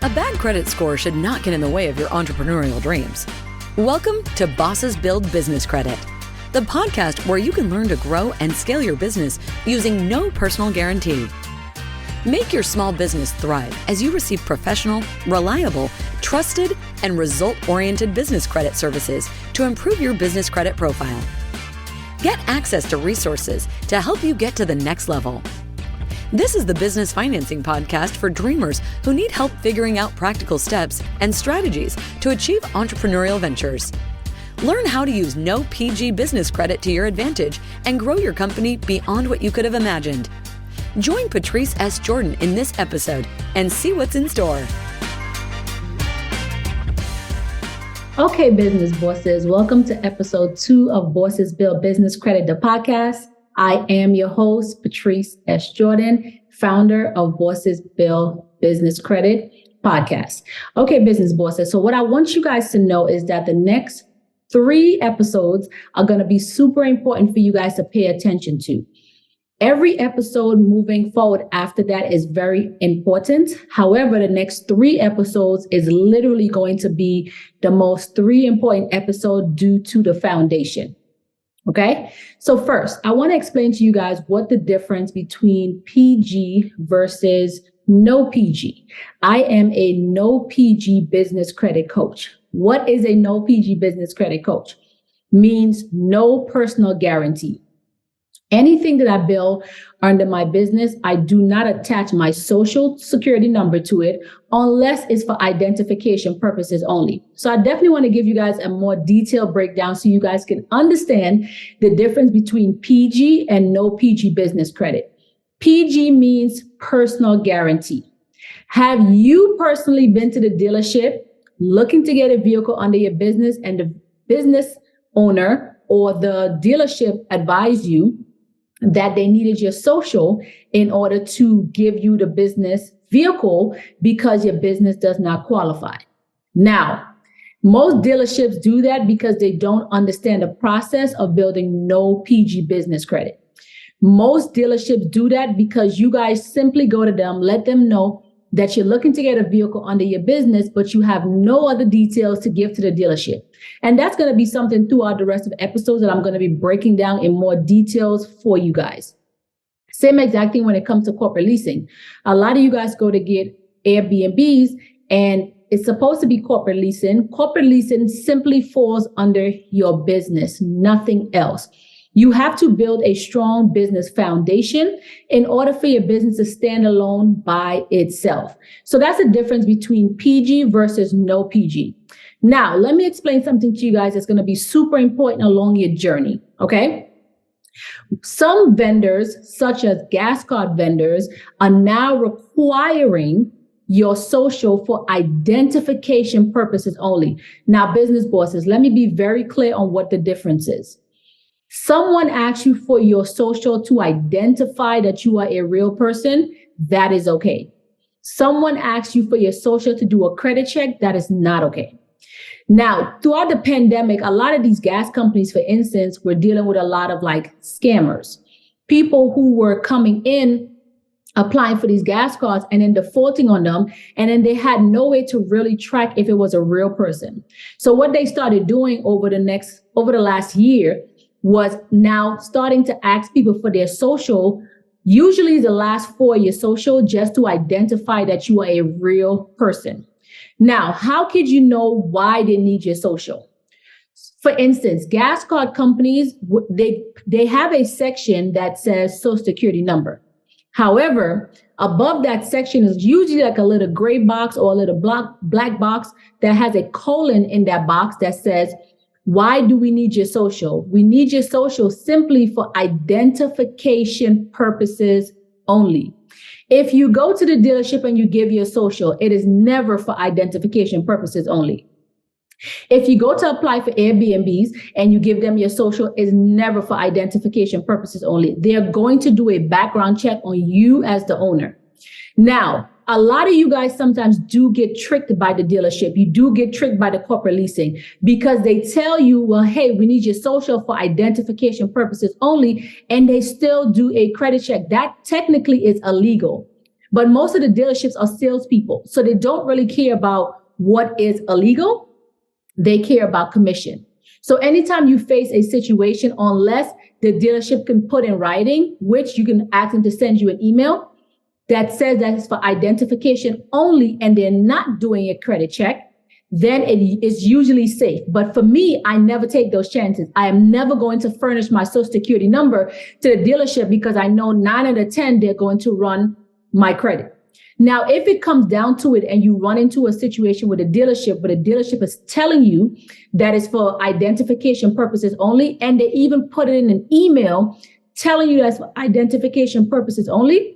A bad credit score should not get in the way of your entrepreneurial dreams. Welcome to Bosses Build Business Credit, the podcast where you can learn to grow and scale your business using no personal guarantee. Make your small business thrive as you receive professional, reliable, trusted, and result-oriented business credit services to improve your business credit profile. Get access to resources to help you get to the next level. This is the Business Financing Podcast for dreamers who need help figuring out practical steps and strategies to achieve entrepreneurial ventures. Learn how to use no PG business credit to your advantage and grow your company beyond what you could have imagined. Join Patrice S. Jordan in this episode and see what's in store. Okay, business bosses, welcome to episode 2 of Bosses Build Business Credit, the podcast. I am your host, Patrice S. Jordan, founder of Bosses Build Business Credit podcast. Okay, business bosses. So what I want you guys to know is that the next 3 episodes are going to be super important for you guys to pay attention to. Every episode moving forward after that is very important. However, the next 3 episodes is literally going to be the most 3 important episodes due to the foundation. Okay, so first, I want to explain to you guys what the difference between PG versus no PG. I am a no PG business credit coach. What is a no PG business credit coach? Means no personal guarantee. Anything that I build under my business, I do not attach my social security number to it unless it's for identification purposes only. So I definitely want to give you guys a more detailed breakdown so you guys can understand the difference between PG and no PG business credit. PG means personal guarantee. Have you personally been to the dealership looking to get a vehicle under your business and the business owner or the dealership advised you that they needed your social in order to give you the business vehicle because your business does not qualify? Now, most dealerships do that because they don't understand the process of building no PG business credit. Most dealerships do that because you guys simply go to them, let them know that you're looking to get a vehicle under your business, but you have no other details to give to the dealership. And that's going to be something throughout the rest of the episodes that I'm going to be breaking down in more details for you guys. Same exact thing when it comes to corporate leasing. A lot of you guys go to get Airbnbs and it's supposed to be corporate leasing. Corporate leasing simply falls under your business, nothing else. You have to build a strong business foundation in order for your business to stand alone by itself. So that's the difference between PG versus no PG. Now, let me explain something to you guys that's going to be super important along your journey, okay? Some vendors, such as gas card vendors, are now requiring your social for identification purposes only. Now, business bosses, let me be very clear on what the difference is. Someone asks you for your social to identify that you are a real person, that is okay. Someone asks you for your social to do a credit check, that is not okay. Now, throughout the pandemic, a lot of these gas companies, for instance, were dealing with a lot of like scammers, people who were coming in, applying for these gas cards and then defaulting on them. And then they had no way to really track if it was a real person. So what they started doing over the last year was now starting to ask people for their social, usually the last 4 of your social, just to identify that you are a real person. Now, how could you know why they need your social? For instance, gas card companies, they have a section that says social security number. However, above that section is usually like a little gray box or a little black box that has a colon in that box that says, why do we need your social? We need your social simply for identification purposes only. If you go to the dealership and you give your social, it is never for identification purposes only. If you go to apply for Airbnbs and you give them your social, it's never for identification purposes only. They're going to do a background check on you as the owner. Now, a lot of you guys sometimes do get tricked by the dealership. You do get tricked by the corporate leasing because they tell you, well, hey, we need your social for identification purposes only. And they still do a credit check. That technically is illegal But most of the dealerships are salespeople. So they don't really care about what is illegal. They care about commission. So anytime you face a situation, unless the dealership can put in writing, which you can ask them to send you an email that says that it's for identification only and they're not doing a credit check, then it is usually safe. But for me, I never take those chances. I am never going to furnish my social security number to the dealership because I know 9 out of 10, they're going to run my credit. Now, if it comes down to it and you run into a situation with a dealership, but a dealership is telling you that it's for identification purposes only, and they even put it in an email telling you that's for identification purposes only,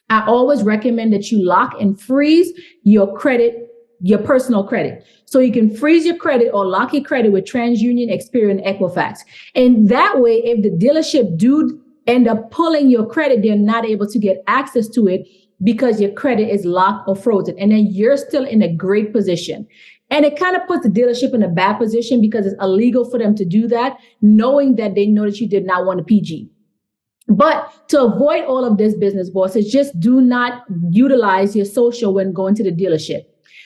I always recommend that you lock and freeze your credit, your personal credit. So you can freeze your credit or lock your credit with TransUnion, Experian, Equifax. And that way, if the dealership do end up pulling your credit, they're not able to get access to it because your credit is locked or frozen. And then you're still in a great position. And it kind of puts the dealership in a bad position because it's illegal for them to do that, knowing that they know that you did not want a PG. But to avoid all of this, business bosses, just do not utilize your social when going to the dealership.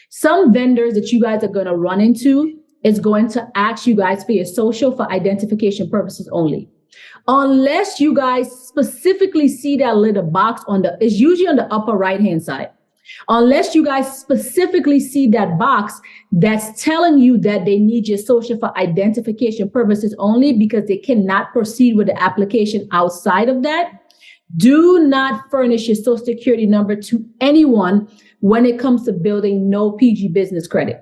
Some vendors that you guys are going to run into is going to ask you guys for your social for identification purposes only. Unless you guys specifically see that little box it's usually on the upper right-hand side. Unless you guys specifically see that box that's telling you that they need your social for identification purposes only because they cannot proceed with the application outside of that, do not furnish your social security number to anyone when it comes to building no PG business credit.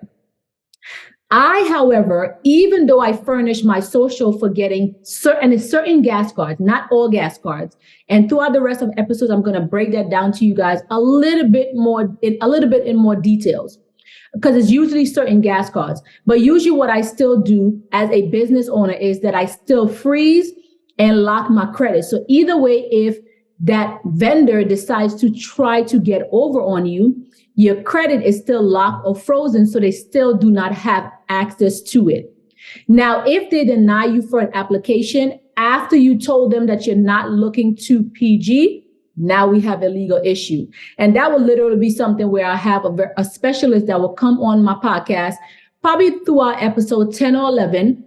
I, however, even though I furnish my social for getting certain gas cards, not all gas cards, and throughout the rest of episodes, I'm going to break that down to you guys a little bit in more details, because it's usually certain gas cards. But usually what I still do as a business owner is that I still freeze and lock my credit. So either way, if that vendor decides to try to get over on you, your credit is still locked or frozen, so they still do not have access to it. Now, if they deny you for an application after you told them that you're not looking to PG, now we have a legal issue. And that will literally be something where I have a specialist that will come on my podcast, probably throughout episode 10 or 11,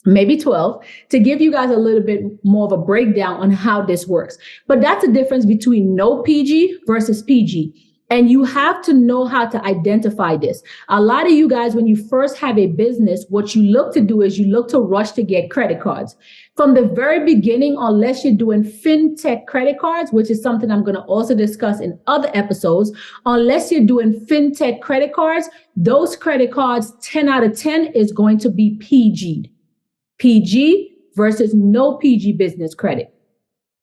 maybe 12, to give you guys a little bit more of a breakdown on how this works. But that's the difference between no PG versus PG. And you have to know how to identify this. A lot of you guys, when you first have a business, what you look to do is you look to rush to get credit cards. From the very beginning, unless you're doing fintech credit cards, which is something I'm going to also discuss in other episodes, unless you're doing fintech credit cards, those credit cards, 10 out of 10 is going to be PG. PG versus no PG business credit.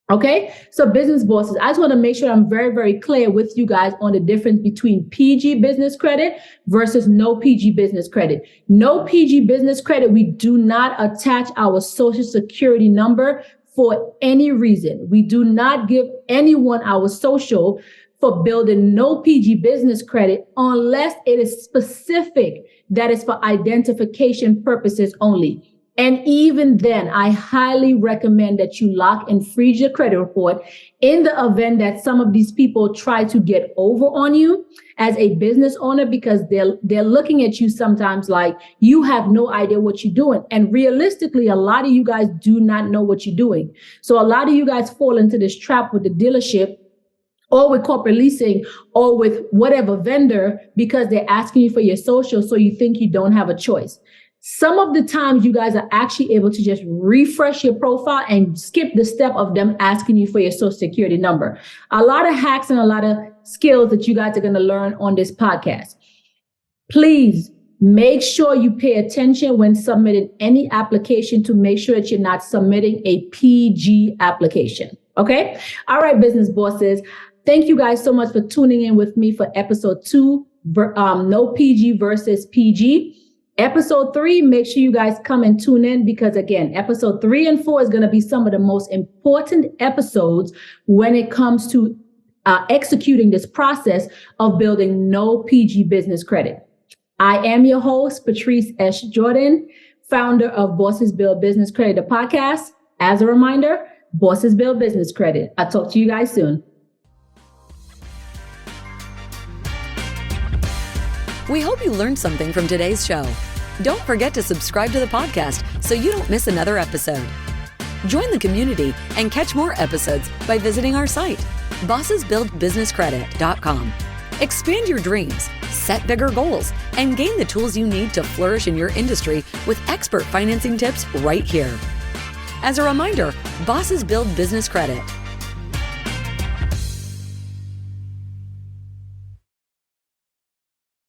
Okay, so business bosses, I just want to make sure I'm very, very clear with you guys on the difference between PG business credit versus no PG business credit. No PG business credit, we do not attach our social security number for any reason. We do not give anyone our social for building no PG business credit unless it is specific that is for identification purposes only. And even then, I highly recommend that you lock and freeze your credit report in the event that some of these people try to get over on you as a business owner, because they're looking at you sometimes like you have no idea what you're doing. And realistically, a lot of you guys do not know what you're doing. So a lot of you guys fall into this trap with the dealership or with corporate leasing or with whatever vendor because they're asking you for your social, so you think you don't have a choice. Some of the times you guys are actually able to just refresh your profile and skip the step of them asking you for your social security number. A lot of hacks and a lot of skills that you guys are going to learn on this podcast. Please make sure you pay attention when submitting any application to make sure that you're not submitting a PG application. Okay. All right, business bosses. Thank you guys so much for tuning in with me for episode 2, no PG versus PG. Episode 3, make sure you guys come and tune in, because again, episode 3 and 4 is going to be some of the most important episodes when it comes to executing this process of building no PG business credit. I am your host, Patrice S. Jordan, founder of Bosses Build Business Credit, the podcast. As a reminder, Bosses Build Business Credit. I'll talk to you guys soon. We hope you learned something from today's show. Don't forget to subscribe to the podcast so you don't miss another episode. Join the community and catch more episodes by visiting our site, bossesbuildbusinesscredit.com. Expand your dreams, set bigger goals, and gain the tools you need to flourish in your industry with expert financing tips right here. As a reminder, Bosses Build Business Credit